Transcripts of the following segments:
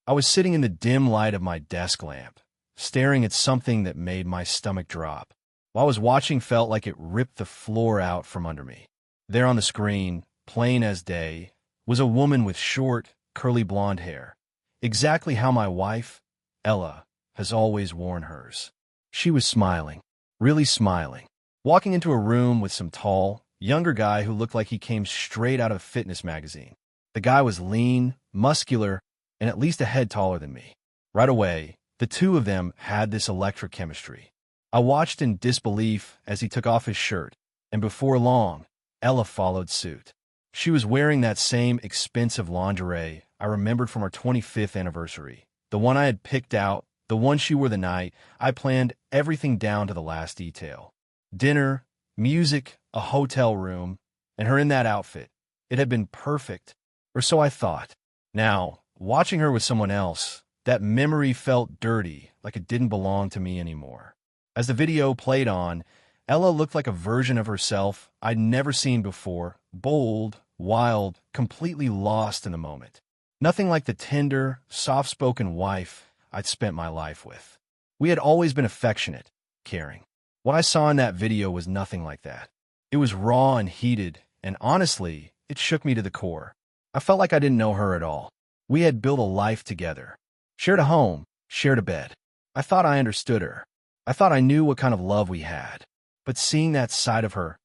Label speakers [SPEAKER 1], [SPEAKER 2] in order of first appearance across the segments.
[SPEAKER 1] I was sitting in the dim light of my desk lamp, staring at something that made my stomach drop. What I was watching felt like it ripped the floor out from under me. There on the screen, plain as day, was a woman with short, curly blonde hair, exactly how my wife, Ella, has always worn hers. She was smiling, really smiling, walking into a room with some tall, younger guy who looked like he came straight out of a fitness magazine. The guy was lean, muscular, and at least a head taller than me. Right away, the two of them had this electric chemistry. I watched in disbelief as he took off his shirt, and before long, Ella followed suit. She was wearing that same expensive lingerie I remembered from our 25th anniversary, the one I had picked out, the one she wore the night I planned everything down to the last detail. Dinner, music, a hotel room, and her in that outfit. It had been perfect, or so I thought. Now, watching her with someone else, that memory felt dirty, like it didn't belong to me anymore. As the video played on, Ella looked like a version of herself I'd never seen before, bold, wild, completely lost in the moment. Nothing like the tender, soft-spoken wife I'd spent my life with. We had always been affectionate, caring. What I saw in that video was nothing like that. It was raw and heated, and honestly, it shook me to the core. I felt like I didn't know her at all. We had built a life together, shared a home, shared a bed. I thought I understood her. I thought I knew what kind of love we had. But seeing that side of her,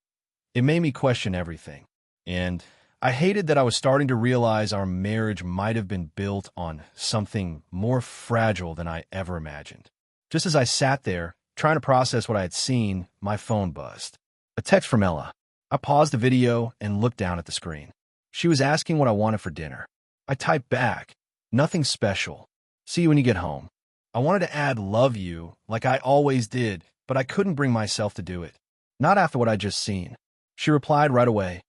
[SPEAKER 1] it made me question everything. And I hated that I was starting to realize our marriage might have been built on something more fragile than I ever imagined. Just as I sat there, trying to process what I had seen, my phone buzzed. A text from Ella. I paused the video and looked down at the screen. She was asking what I wanted for dinner. I typed back, nothing special. See you when you get home. I wanted to add love you like I always did, but I couldn't bring myself to do it. Not after what I'd just seen. She replied right away.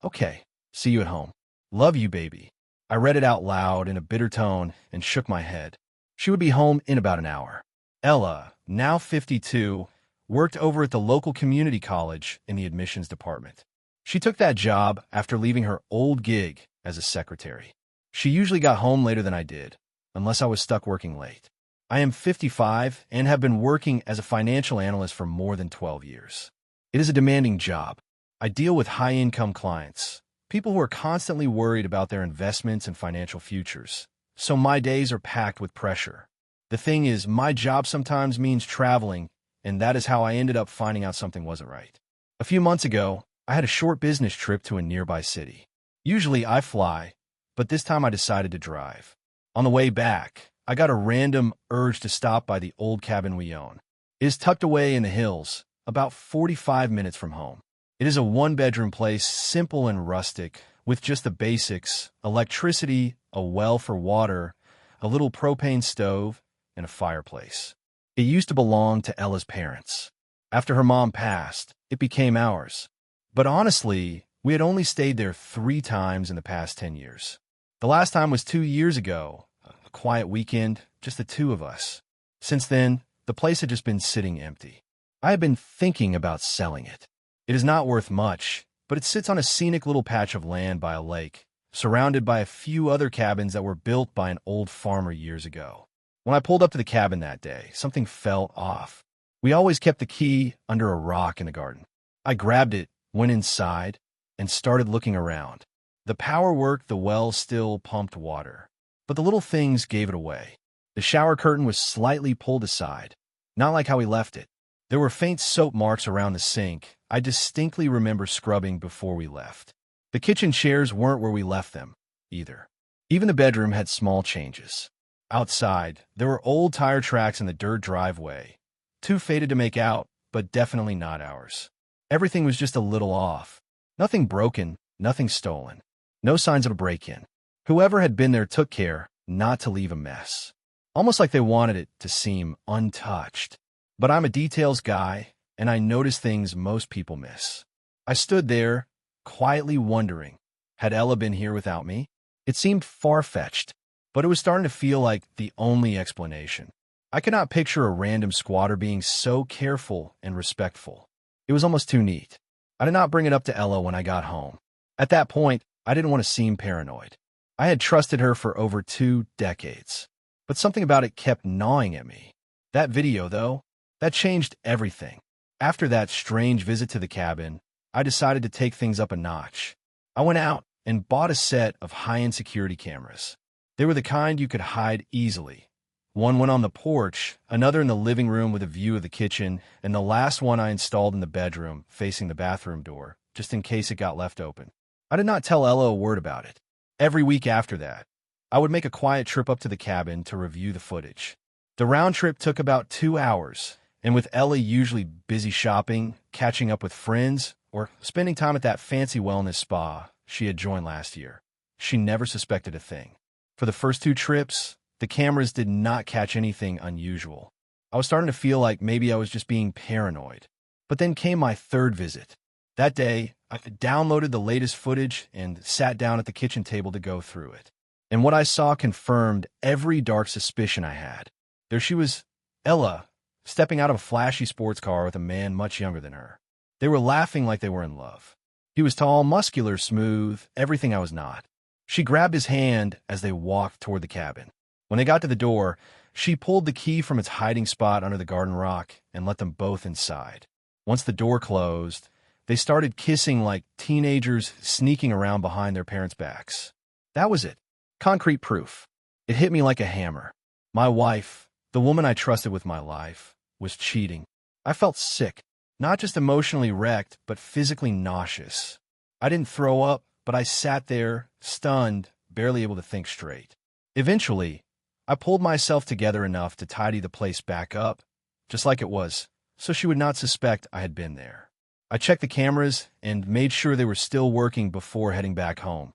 [SPEAKER 1] Okay, see you at home. Love you, baby. I read it out loud in a bitter tone and shook my head. She would be home in about an hour. Ella, now 52, worked over at the local community college in the admissions department. She took that job after leaving her old gig as a secretary. She usually got home later than I did, unless I was stuck working late. I am 55 and have been working as a financial analyst for more than 12 years. It is a demanding job. I deal with high-income clients, people who are constantly worried about their investments and financial futures. So my days are packed with pressure. The thing is, my job sometimes means traveling, and that is how I ended up finding out something wasn't right. A few months ago, I had a short business trip to a nearby city. Usually I fly, but this time I decided to drive. On the way back, I got a random urge to stop by the old cabin we own. It is tucked away in the hills, about 45 minutes from home. It is a one-bedroom place, simple and rustic, with just the basics: electricity, a well for water, a little propane stove, and a fireplace. It used to belong to Ella's parents. After her mom passed, it became ours. But honestly, we had only stayed there 3 times in the past 10 years. The last time was 2 years ago, a quiet weekend, just the two of us. Since then, the place had just been sitting empty. I had been thinking about selling it. It is not worth much, but it sits on a scenic little patch of land by a lake, surrounded by a few other cabins that were built by an old farmer years ago. When I pulled up to the cabin that day, something felt off. We always kept the key under a rock in the garden. I grabbed it, went inside, and started looking around. The power worked, the well still pumped water. But the little things gave it away. The shower curtain was slightly pulled aside, not like how we left it. There were faint soap marks around the sink I distinctly remember scrubbing before we left. The kitchen chairs weren't where we left them, either. Even the bedroom had small changes. Outside, there were old tire tracks in the dirt driveway. Too faded to make out, but definitely not ours. Everything was just a little off. Nothing broken, nothing stolen. No signs of a break-in. Whoever had been there took care not to leave a mess. Almost like they wanted it to seem untouched. But I'm a details guy, and I notice things most people miss. I stood there, quietly wondering, had Ella been here without me? It seemed far-fetched, but it was starting to feel like the only explanation. I could not picture a random squatter being so careful and respectful. It was almost too neat. I did not bring it up to Ella when I got home. At that point, I didn't want to seem paranoid. I had trusted her for over 2 decades. but something about it kept gnawing at me. That video, though, that changed everything. After that strange visit to the cabin, I decided to take things up a notch. I went out and bought a set of high-end security cameras. They were the kind you could hide easily. One went on the porch, another in the living room with a view of the kitchen, and the last one I installed in the bedroom, facing the bathroom door, just in case it got left open. I did not tell Ella a word about it. Every week after that, I would make a quiet trip up to the cabin to review the footage. The round trip took about 2 hours, and with Ella usually busy shopping, catching up with friends, or spending time at that fancy wellness spa she had joined last year, she never suspected a thing. For the first 2 trips, the cameras did not catch anything unusual. I was starting to feel like maybe I was just being paranoid. But then came my 3rd visit. That day, I downloaded the latest footage and sat down at the kitchen table to go through it. And what I saw confirmed every dark suspicion I had. There she was, Ella, stepping out of a flashy sports car with a man much younger than her. They were laughing like they were in love. He was tall, muscular, smooth, everything I was not. She grabbed his hand as they walked toward the cabin. When they got to the door, she pulled the key from its hiding spot under the garden rock and let them both inside. Once the door closed, they started kissing like teenagers sneaking around behind their parents' backs. That was it. Concrete proof. It hit me like a hammer. My wife, the woman I trusted with my life, was cheating. I felt sick, not just emotionally wrecked, but physically nauseous. I didn't throw up, but I sat there, stunned, barely able to think straight. Eventually, I pulled myself together enough to tidy the place back up, just like it was, so she would not suspect I had been there. I checked the cameras and made sure they were still working before heading back home,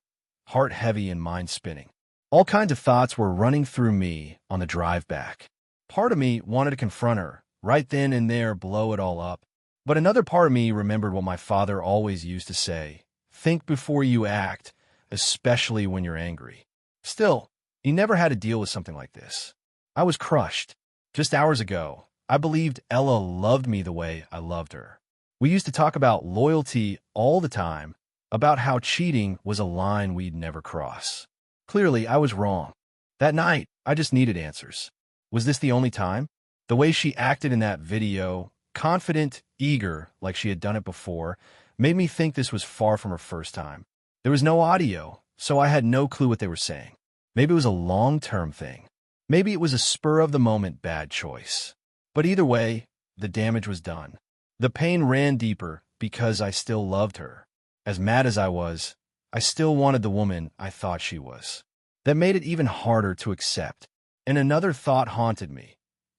[SPEAKER 1] heart heavy and mind spinning. All kinds of thoughts were running through me on the drive back. Part of me wanted to confront her, right then and there blow it all up. But another part of me remembered what my father always used to say, think before you act, especially when you're angry. Still, he never had to deal with something like this. I was crushed. Just hours ago, I believed Ella loved me the way I loved her. We used to talk about loyalty all the time, about how cheating was a line we'd never cross. Clearly, I was wrong. That night, I just needed answers. Was this the only time? The way she acted in that video, confident, eager, like she had done it before, made me think this was far from her first time. There was no audio, so I had no clue what they were saying. Maybe it was a long-term thing. Maybe it was a spur-of-the-moment bad choice. But either way, the damage was done. The pain ran deeper because I still loved her. As mad as I was, I still wanted the woman I thought she was. That made it even harder to accept. And another thought haunted me.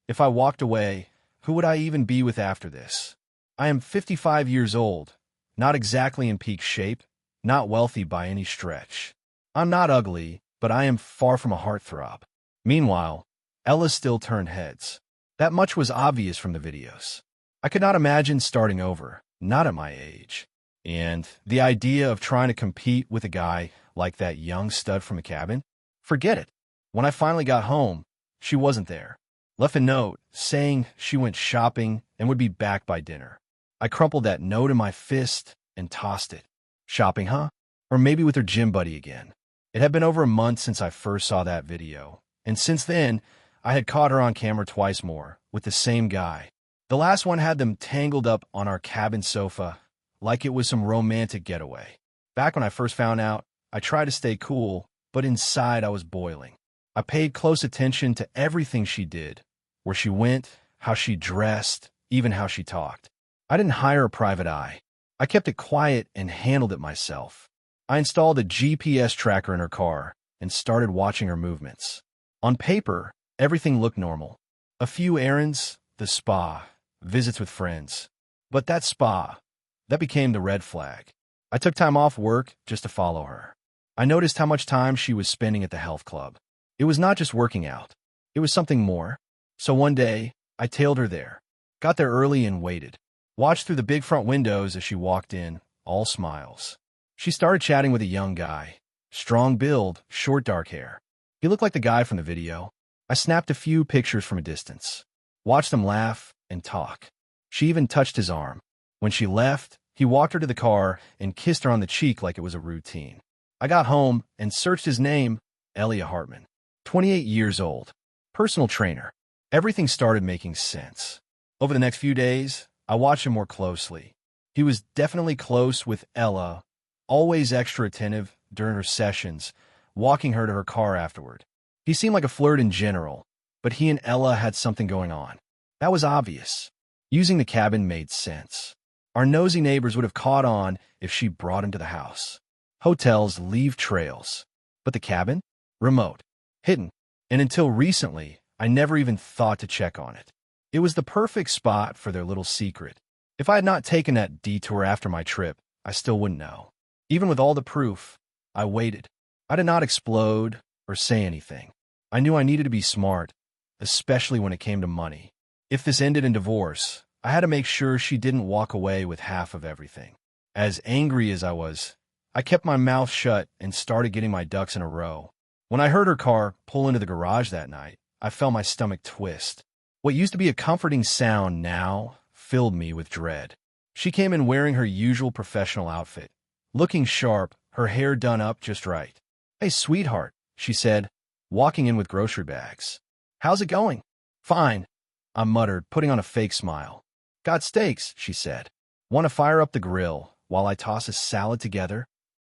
[SPEAKER 1] If I walked away, who would I even be with after this? I am 55 years old, not exactly in peak shape, not wealthy by any stretch. I'm not ugly, but I am far from a heartthrob. Meanwhile, Ella still turned heads. That much was obvious from the videos. I could not imagine starting over, not at my age. And the idea of trying to compete with a guy like that young stud from the cabin? Forget it. When I finally got home, she wasn't there. Left a note saying she went shopping and would be back by dinner. I crumpled that note in my fist and tossed it. Shopping, huh? Or maybe with her gym buddy again. It had been over a month since I first saw that video, and since then, I had caught her on camera twice more, with the same guy. The last one had them tangled up on our cabin sofa, like it was some romantic getaway. Back when I first found out, I tried to stay cool, but inside I was boiling. I paid close attention to everything she did, where she went, how she dressed, even how she talked. I didn't hire a private eye. I kept it quiet and handled it myself. I installed a GPS tracker in her car and started watching her movements. On paper, everything looked normal. A few errands, the spa, visits with friends. But that spa, that became the red flag. I took time off work just to follow her. I noticed how much time she was spending at the health club. It was not just working out. It was something more. So one day, I tailed her there. Got there early and waited. Watched through the big front windows as she walked in, all smiles. She started chatting with a young guy. Strong build, short dark hair. He looked like the guy from the video. I snapped a few pictures from a distance. Watched them laugh and talk. She even touched his arm. When she left, he walked her to the car and kissed her on the cheek like it was a routine. I got home and searched his name, Elia Hartman. 28 years old. personal trainer. Everything started making sense. Over the next few days, I watched him more closely. He was definitely close with Ella, always extra attentive during her sessions, walking her to her car afterward. He seemed like a flirt in general, but he and Ella had something going on. That was obvious. Using the cabin made sense. Our nosy neighbors would have caught on if she brought him to the house. Hotels leave trails, but the cabin? Remote, hidden, and until recently, I never even thought to check on it. It was the perfect spot for their little secret. If I had not taken that detour after my trip, I still wouldn't know. Even with all the proof, I waited. I did not explode or say anything. I knew I needed to be smart, especially when it came to money. If this ended in divorce, I had to make sure she didn't walk away with half of everything. As angry as I was, I kept my mouth shut and started getting my ducks in a row. When I heard her car pull into the garage that night, I felt my stomach twist. What used to be a comforting sound now filled me with dread. She came in wearing her usual professional outfit, looking sharp, her hair done up just right. "Hey, sweetheart," she said, walking in with grocery bags. "How's it going?" "Fine," I muttered, putting on a fake smile. "Got steaks," she said. "Want to fire up the grill while I toss a salad together?"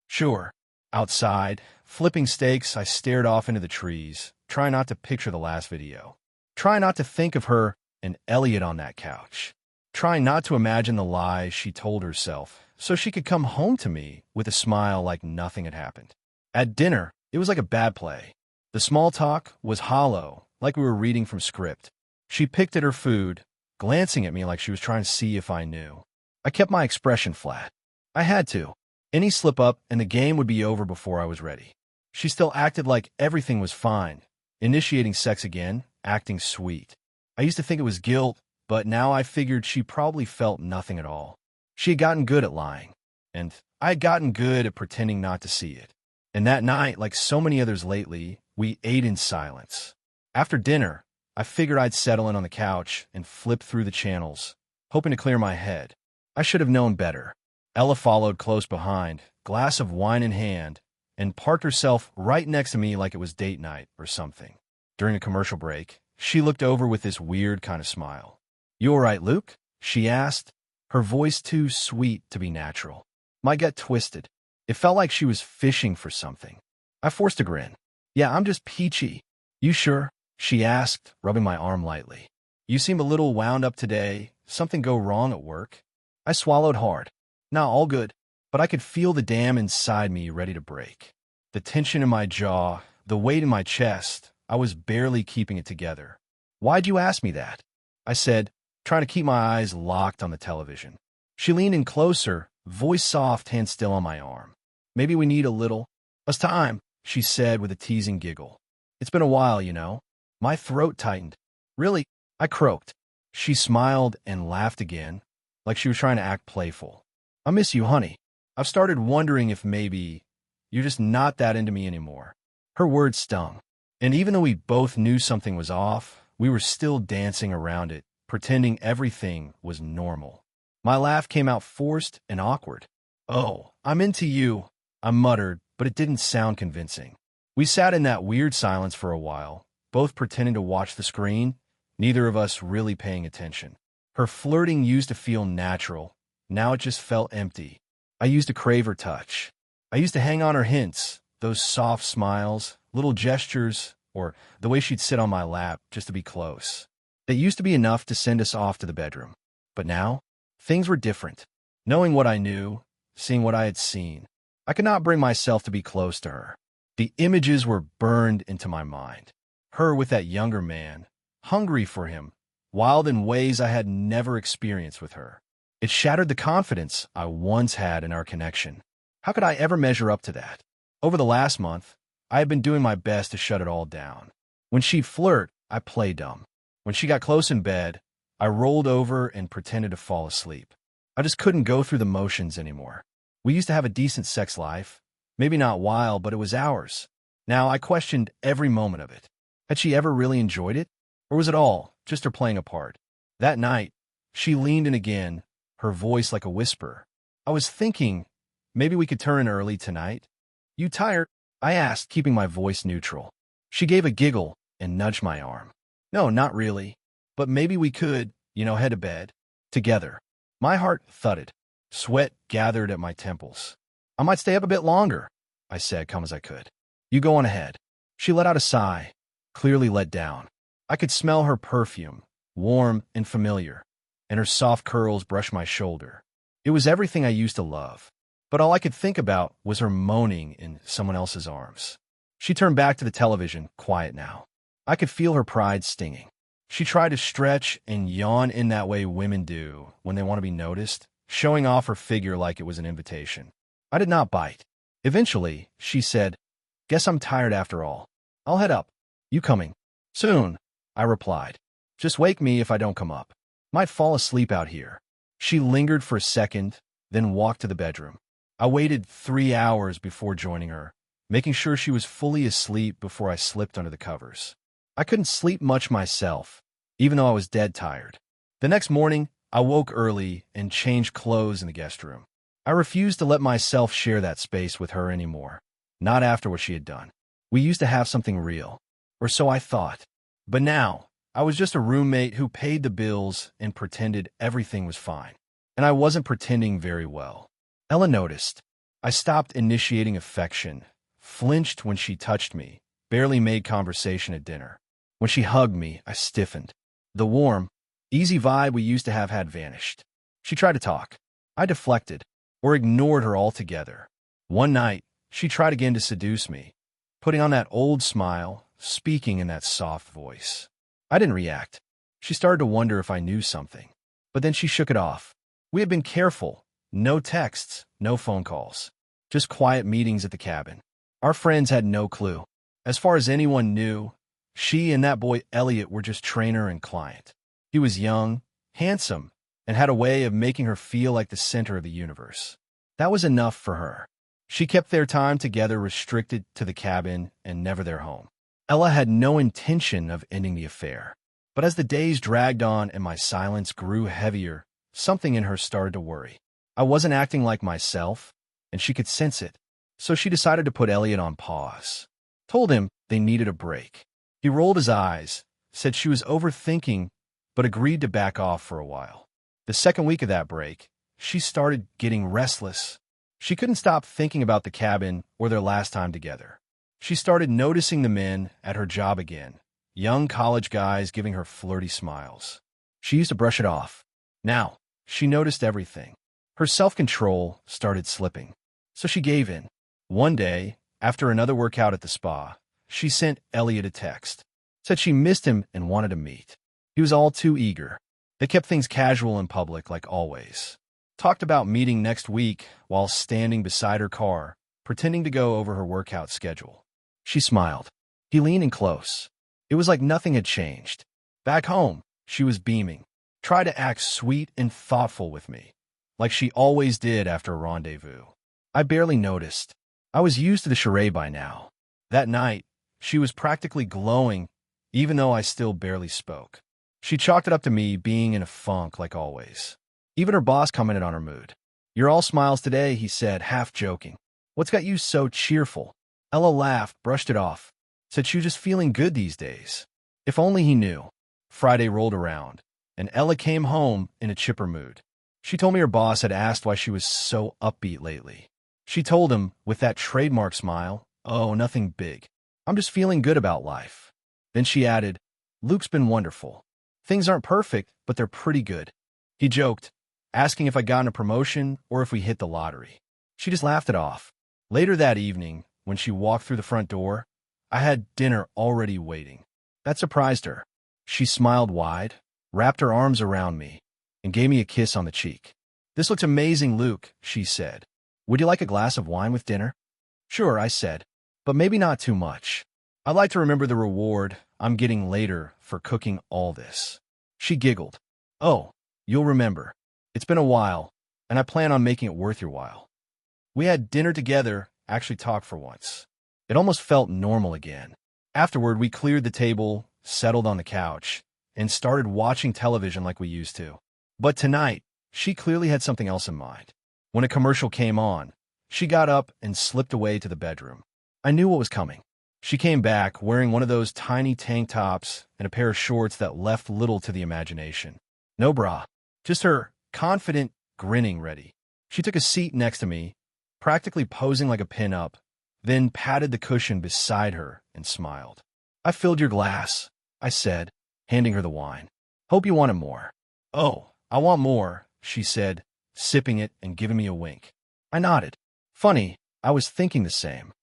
[SPEAKER 1] "Sure." Outside, flipping steaks, I stared off into the trees, trying not to picture the last video. Trying not to think of her and Elliot on that couch. Trying not to imagine the lies she told herself so she could come home to me with a smile like nothing had happened. At dinner, it was like a bad play. The small talk was hollow, like we were reading from script. She picked at her food, glancing at me like she was trying to see if I knew. I kept my expression flat. I had to. Any slip-up and the game would be over before I was ready. She still acted like everything was fine, initiating sex again, acting sweet. I used to think it was guilt, but now I figured she probably felt nothing at all. She had gotten good at lying, and I had gotten good at pretending not to see it. And that night, like so many others lately, we ate in silence. After dinner, I figured I'd settle in on the couch and flip through the channels, hoping to clear my head. I should have known better. Ella followed close behind, glass of wine in hand, and parked herself right next to me like it was date night or something. During a commercial break, she looked over with this weird kind of smile. "You all right, Luke?" she asked, her voice too sweet to be natural. My gut twisted. It felt like she was fishing for something. I forced a grin. "Yeah, I'm just peachy." "You sure?" she asked, rubbing my arm lightly. "You seem a little wound up today. Something go wrong at work?" I swallowed hard. "Nah, all good." But I could feel the dam inside me ready to break. The tension in my jaw, the weight in my chest, I was barely keeping it together. "Why'd you ask me that?" I said, trying to keep my eyes locked on the television. She leaned in closer, voice soft, hand still on my arm. "Maybe we need a little." "It's time," she said with a teasing giggle. "It's been a while, you know." My throat tightened. "Really?" I croaked. She smiled and laughed again, like she was trying to act playful. "I miss you, honey. I've started wondering if maybe you're just not that into me anymore." Her words stung. And even though we both knew something was off, we were still dancing around it, pretending everything was normal. My laugh came out forced and awkward. "Oh, I'm into you," I muttered, but it didn't sound convincing. We sat in that weird silence for a while, both pretending to watch the screen, neither of us really paying attention. Her flirting used to feel natural. Now it just felt empty. I used to crave her touch. I used to hang on her hints, those soft smiles, little gestures, or the way she'd sit on my lap just to be close. They used to be enough to send us off to the bedroom. But now, things were different. Knowing what I knew, seeing what I had seen, I could not bring myself to be close to her. The images were burned into my mind. Her with that younger man, hungry for him, wild in ways I had never experienced with her. It shattered the confidence I once had in our connection. How could I ever measure up to that? Over the last month, I had been doing my best to shut it all down. When she'd flirt, I played dumb. When she got close in bed, I rolled over and pretended to fall asleep. I just couldn't go through the motions anymore. We used to have a decent sex life. Maybe not wild, but it was ours. Now I questioned every moment of it. Had she ever really enjoyed it? Or was it all just her playing a part? That night, she leaned in again, her voice like a whisper. I was thinking, maybe we could turn early tonight. "You tired?" I asked, keeping my voice neutral. She gave a giggle and nudged my arm. No, not really. But maybe we could, head to bed. Together. My heart thudded. Sweat gathered at my temples. I might stay up a bit longer, I said, calm as I could. You go on ahead. She let out a sigh, clearly let down. I could smell her perfume, warm and familiar, and her soft curls brushed my shoulder. It was everything I used to love. But all I could think about was her moaning in someone else's arms. She turned back to the television, quiet now. I could feel her pride stinging. She tried to stretch and yawn in that way women do when they want to be noticed, showing off her figure like it was an invitation. I did not bite. Eventually, she said, "Guess I'm tired after all. I'll head up. You coming?" "Soon," I replied. "Just wake me if I don't come up. Might fall asleep out here." She lingered for a second, then walked to the bedroom. I waited 3 hours before joining her, making sure she was fully asleep before I slipped under the covers. I couldn't sleep much myself, even though I was dead tired. The next morning, I woke early and changed clothes in the guest room. I refused to let myself share that space with her anymore, not after what she had done. We used to have something real, or so I thought. But now, I was just a roommate who paid the bills and pretended everything was fine. And I wasn't pretending very well. Ella noticed. I stopped initiating affection, flinched when she touched me, barely made conversation at dinner. When she hugged me, I stiffened. The warm, easy vibe we used to have had vanished. She tried to talk. I deflected, or ignored her altogether. One night, she tried again to seduce me, putting on that old smile, speaking in that soft voice. I didn't react. She started to wonder if I knew something. But then she shook it off. We had been careful. No texts, no phone calls. Just quiet meetings at the cabin. Our friends had no clue. As far as anyone knew, she and that boy Elliot were just trainer and client. He was young, handsome, and had a way of making her feel like the center of the universe. That was enough for her. She kept their time together restricted to the cabin and never their home. Ella had no intention of ending the affair. But as the days dragged on and my silence grew heavier, something in her started to worry. I wasn't acting like myself, and she could sense it. So she decided to put Elliot on pause. Told him they needed a break. He rolled his eyes, said she was overthinking, but agreed to back off for a while. The second week of that break, she started getting restless. She couldn't stop thinking about the cabin or their last time together. She started noticing the men at her job again, young college guys giving her flirty smiles. She used to brush it off. Now, she noticed everything. Her self-control started slipping. So she gave in. One day, after another workout at the spa, she sent Elliot a text. Said she missed him and wanted to meet. He was all too eager. They kept things casual in public like always. Talked about meeting next week while standing beside her car, pretending to go over her workout schedule. She smiled. He leaned in close. It was like nothing had changed. Back home, she was beaming. Tried to act sweet and thoughtful with me, like she always did after a rendezvous. I barely noticed. I was used to the charade by now. That night, she was practically glowing, even though I still barely spoke. She chalked it up to me being in a funk like always. Even her boss commented on her mood. "You're all smiles today," he said, half joking. "What's got you so cheerful?" Ella laughed, brushed it off. Said she was just feeling good these days. If only he knew. Friday rolled around, and Ella came home in a chipper mood. She told me her boss had asked why she was so upbeat lately. She told him, with that trademark smile, "Oh, nothing big. I'm just feeling good about life." Then she added, "Luke's been wonderful. Things aren't perfect, but they're pretty good." He joked, asking if I got a promotion or if we hit the lottery. She just laughed it off. Later that evening, when she walked through the front door, I had dinner already waiting. That surprised her. She smiled wide, wrapped her arms around me, and gave me a kiss on the cheek. "This looks amazing, Luke," she said. "Would you like a glass of wine with dinner?" "Sure," I said, "but maybe not too much. I'd like to remember the reward I'm getting later for cooking all this." She giggled. "Oh, you'll remember. It's been a while, and I plan on making it worth your while." We had dinner together, actually talked for once. It almost felt normal again. Afterward, we cleared the table, settled on the couch, and started watching television like we used to. But tonight, she clearly had something else in mind. When a commercial came on, she got up and slipped away to the bedroom. I knew what was coming. She came back wearing one of those tiny tank tops and a pair of shorts that left little to the imagination. No bra, just her confident, grinning ready. She took a seat next to me, practically posing like a pin-up, then patted the cushion beside her and smiled. "I filled your glass," I said, handing her the wine. "Hope you wanted more." "Oh, I want more," she said, sipping it and giving me a wink. I nodded. "Funny, I was thinking the same."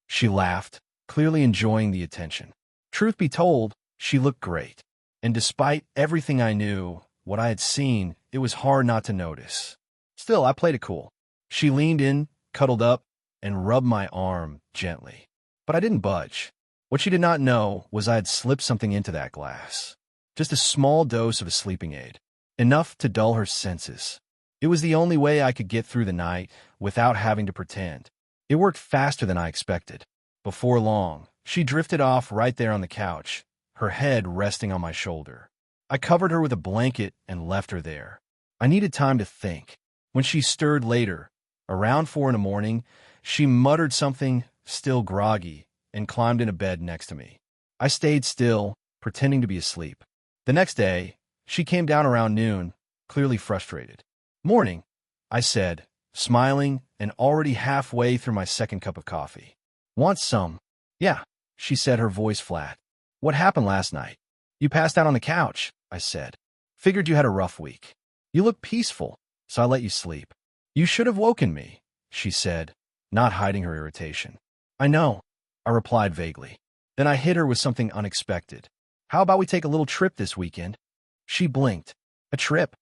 [SPEAKER 1] She laughed, clearly enjoying the attention. Truth be told, she looked great. And despite everything I knew, what I had seen, it was hard not to notice. Still, I played it cool. She leaned in, cuddled up, and rubbed my arm gently. But I didn't budge. What she did not know was I had slipped something into that glass. Just a small dose of a sleeping aid. Enough to dull her senses. It was the only way I could get through the night without having to pretend. It worked faster than I expected. Before long, she drifted off right there on the couch, her head resting on my shoulder. I covered her with a blanket and left her there. I needed time to think. When she stirred later, around 4 in the morning, she muttered something, still groggy, and climbed into bed next to me. I stayed still, pretending to be asleep. The next day, she came down around noon, clearly frustrated. "Morning," I said, smiling and already halfway through my second cup of coffee. "Want some?" "Yeah," she said, her voice flat. "What happened last night?" "You passed out on the couch," I said. "Figured you had a rough week. You look peaceful, so I let you sleep." "You should have woken me," she said, not hiding her irritation. "I know," I replied vaguely. Then I hit her with something unexpected. "How about we take a little trip this weekend?" She blinked. "A trip?"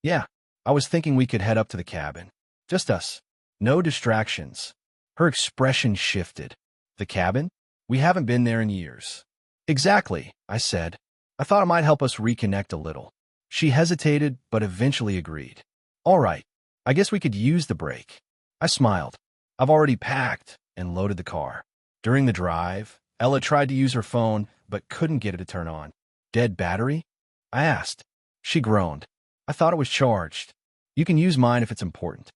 [SPEAKER 1] "Yeah, I was thinking we could head up to the cabin. Just us. No distractions." Her expression shifted. "The cabin? We haven't been there in years." "Exactly," I said. "I thought it might help us reconnect a little." She hesitated, but eventually agreed. "All right, I guess we could use the break." I smiled. "I've already packed," and loaded the car. During the drive, Ella tried to use her phone, but couldn't get it to turn on. "Dead battery?" I asked. She groaned. "I thought it was charged. You can use mine if it's important."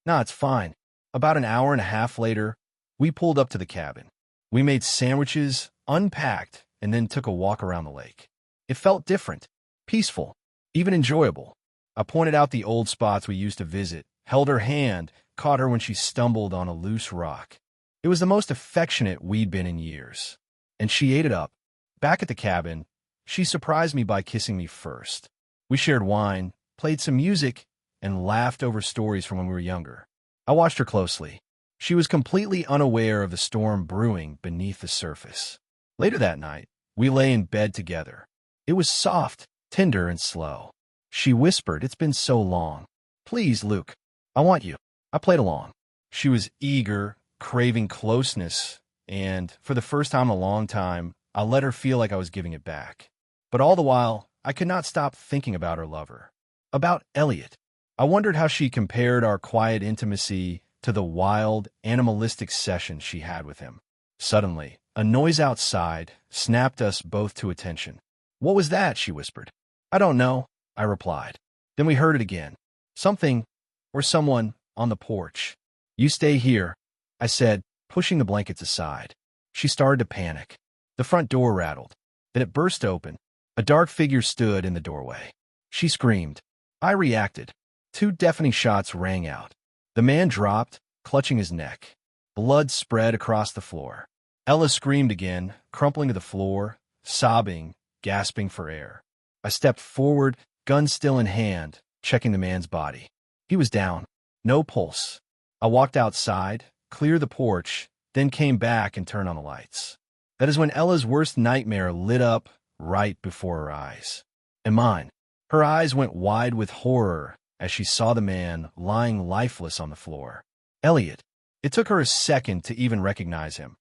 [SPEAKER 1] "Nah, it's fine." About an hour and a half later, we pulled up to the cabin. We made sandwiches, unpacked, and then took a walk around the lake. It felt different, peaceful, even enjoyable. I pointed out the old spots we used to visit, held her hand, caught her when she stumbled on a loose rock. It was the most affectionate we'd been in years. And she ate it up. Back at the cabin, she surprised me by kissing me first. We shared wine, played some music, and laughed over stories from when we were younger. I watched her closely. She was completely unaware of the storm brewing beneath the surface. Later that night, we lay in bed together. It was soft, tender, and slow. She whispered, "It's been so long. Please, Luke, I want you." I played along. She was eager, craving closeness, and for the first time in a long time, I let her feel like I was giving it back. But all the while, I could not stop thinking about her lover. About Elliot. I wondered how she compared our quiet intimacy to the wild, animalistic sessions she had with him. Suddenly, a noise outside snapped us both to attention. "What was that?" she whispered. "I don't know," I replied. Then we heard it again. Something, or someone, on the porch. "You stay here," I said, pushing the blankets aside. She started to panic. The front door rattled. Then it burst open. A dark figure stood in the doorway. She screamed. I reacted. 2 deafening shots rang out. The man dropped, clutching his neck. Blood spread across the floor. Ella screamed again, crumpling to the floor, sobbing, gasping for air. I stepped forward, gun still in hand, checking the man's body. He was down. No pulse. I walked outside, cleared the porch, then came back and turned on the lights. That is when Ella's worst nightmare lit up right before her eyes. And mine. Her eyes went wide with horror as she saw the man lying lifeless on the floor. Elliot. It took her a second to even recognize him.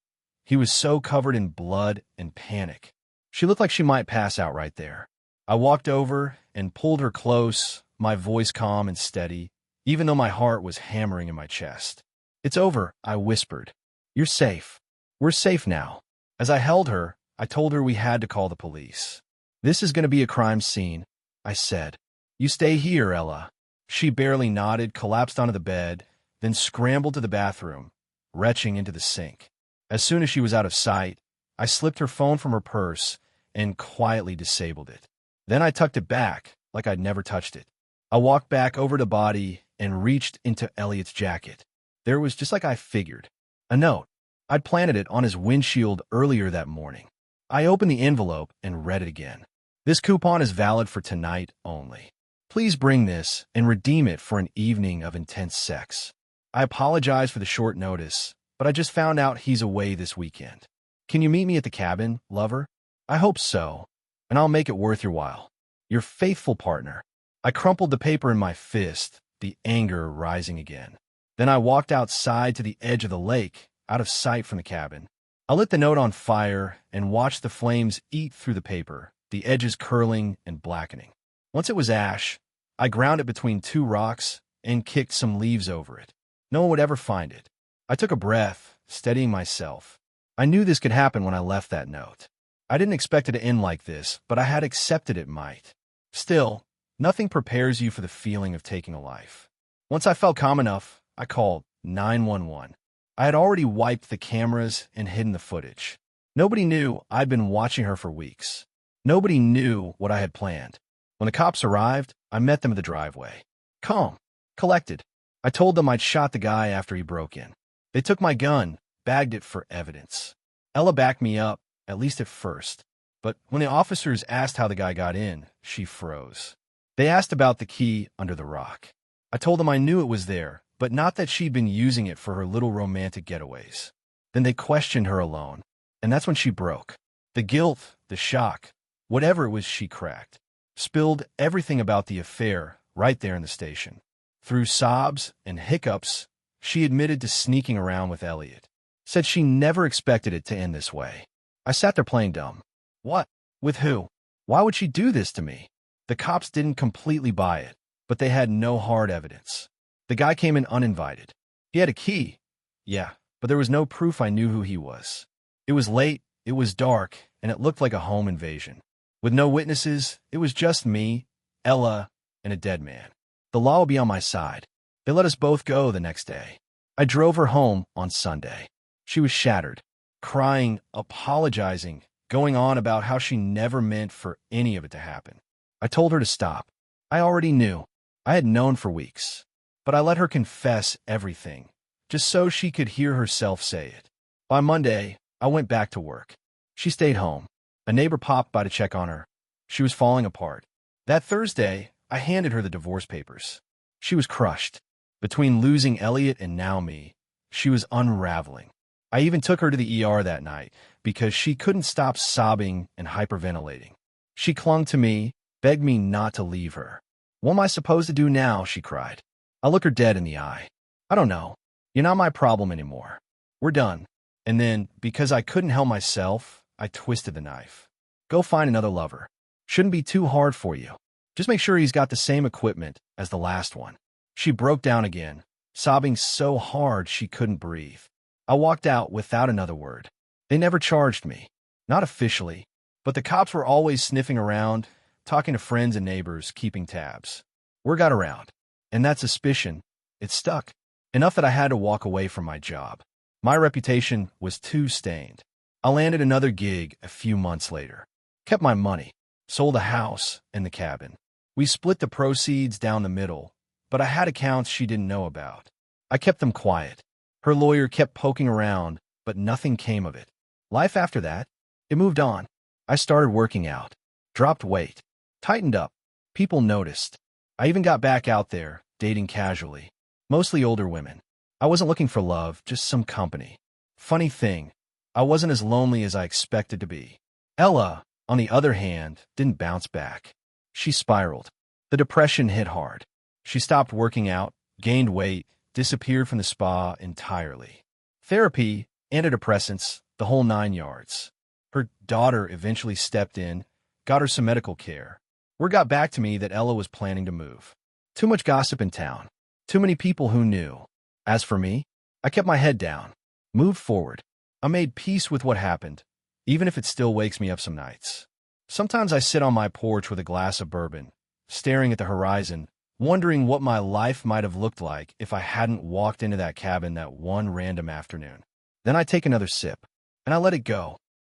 [SPEAKER 1] He was so covered in blood and panic. She looked like she might pass out right there. I walked over and pulled her close, my voice calm and steady, even though my heart was hammering in my chest. "It's over," I whispered. "You're safe. We're safe now." As I held her, I told her we had to call the police. "This is going to be a crime scene," I said. "You stay here, Ella." She barely nodded, collapsed onto the bed, then scrambled to the bathroom, retching into the sink. As soon as she was out of sight, I slipped her phone from her purse and quietly disabled it. Then I tucked it back like I'd never touched it. I walked back over the body and reached into Elliot's jacket. There was, just like I figured, a note. I'd planted it on his windshield earlier that morning. I opened the envelope and read it again. This coupon is valid for tonight only. Please bring this and redeem it for an evening of intense sex. I apologize for the short notice, but I just found out he's away this weekend. Can you meet me at the cabin, lover? I hope so, and I'll make it worth your while. Your faithful partner. I crumpled the paper in my fist, the anger rising again. Then I walked outside to the edge of the lake, out of sight from the cabin. I lit the note on fire and watched the flames eat through the paper, the edges curling and blackening. Once it was ash, I ground it between two rocks and kicked some leaves over it. No one would ever find it. I took a breath, steadying myself. I knew this could happen when I left that note. I didn't expect it to end like this, but I had accepted it might. Still, nothing prepares you for the feeling of taking a life. Once I felt calm enough, I called 911. I had already wiped the cameras and hidden the footage. Nobody knew I'd been watching her for weeks. Nobody knew what I had planned. When the cops arrived, I met them at the driveway. Calm, collected. I told them I'd shot the guy after he broke in. They took my gun, bagged it for evidence. Ella backed me up, at least at first. But when the officers asked how the guy got in, she froze. They asked about the key under the rock. I told them I knew it was there, but not that she'd been using it for her little romantic getaways. Then they questioned her alone, and that's when she broke. The guilt, the shock, whatever it was, she cracked. Spilled everything about the affair right there in the station. Through sobs and hiccups, she admitted to sneaking around with Elliot. Said she never expected it to end this way. I sat there playing dumb. What? With who? Why would she do this to me? The cops didn't completely buy it, but they had no hard evidence. The guy came in uninvited. He had a key. Yeah, but there was no proof I knew who he was. It was late, it was dark, and it looked like a home invasion. With no witnesses, it was just me, Ella, and a dead man. The law would be on my side. They let us both go the next day. I drove her home on Sunday. She was shattered, crying, apologizing, going on about how she never meant for any of it to happen. I told her to stop. I already knew. I had known for weeks. But I let her confess everything, just so she could hear herself say it. By Monday, I went back to work. She stayed home. A neighbor popped by to check on her. She was falling apart. That Thursday, I handed her the divorce papers. She was crushed. Between losing Elliot and now me, she was unraveling. I even took her to the ER that night because she couldn't stop sobbing and hyperventilating. She clung to me, begged me not to leave her. What am I supposed to do now? She cried. I looked her dead in the eye. I don't know. You're not my problem anymore. We're done. And then, because I couldn't help myself, I twisted the knife. Go find another lover. Shouldn't be too hard for you. Just make sure he's got the same equipment as the last one. She broke down again, sobbing so hard she couldn't breathe. I walked out without another word. They never charged me. Not officially. But the cops were always sniffing around, talking to friends and neighbors, keeping tabs. Word got around. And that suspicion, it stuck. Enough that I had to walk away from my job. My reputation was too stained. I landed another gig a few months later. Kept my money. Sold a house and the cabin. We split the proceeds down the middle, but I had accounts she didn't know about. I kept them quiet. Her lawyer kept poking around, but nothing came of it. Life after that, it moved on. I started working out. Dropped weight. Tightened up. People noticed. I even got back out there, dating casually. Mostly older women. I wasn't looking for love, just some company. Funny thing, I wasn't as lonely as I expected to be. Ella, on the other hand, didn't bounce back. She spiraled. The depression hit hard. She stopped working out, gained weight, disappeared from the spa entirely. Therapy, antidepressants, the whole 9 yards. Her daughter eventually stepped in, got her some medical care. Word got back to me that Ella was planning to move. Too much gossip in town. Too many people who knew. As for me, I kept my head down, moved forward. I made peace with what happened, even if it still wakes me up some nights. Sometimes I sit on my porch with a glass of bourbon, staring at the horizon, wondering what my life might have looked like if I hadn't walked into that cabin that one random afternoon. Then I take another sip, and I let it go.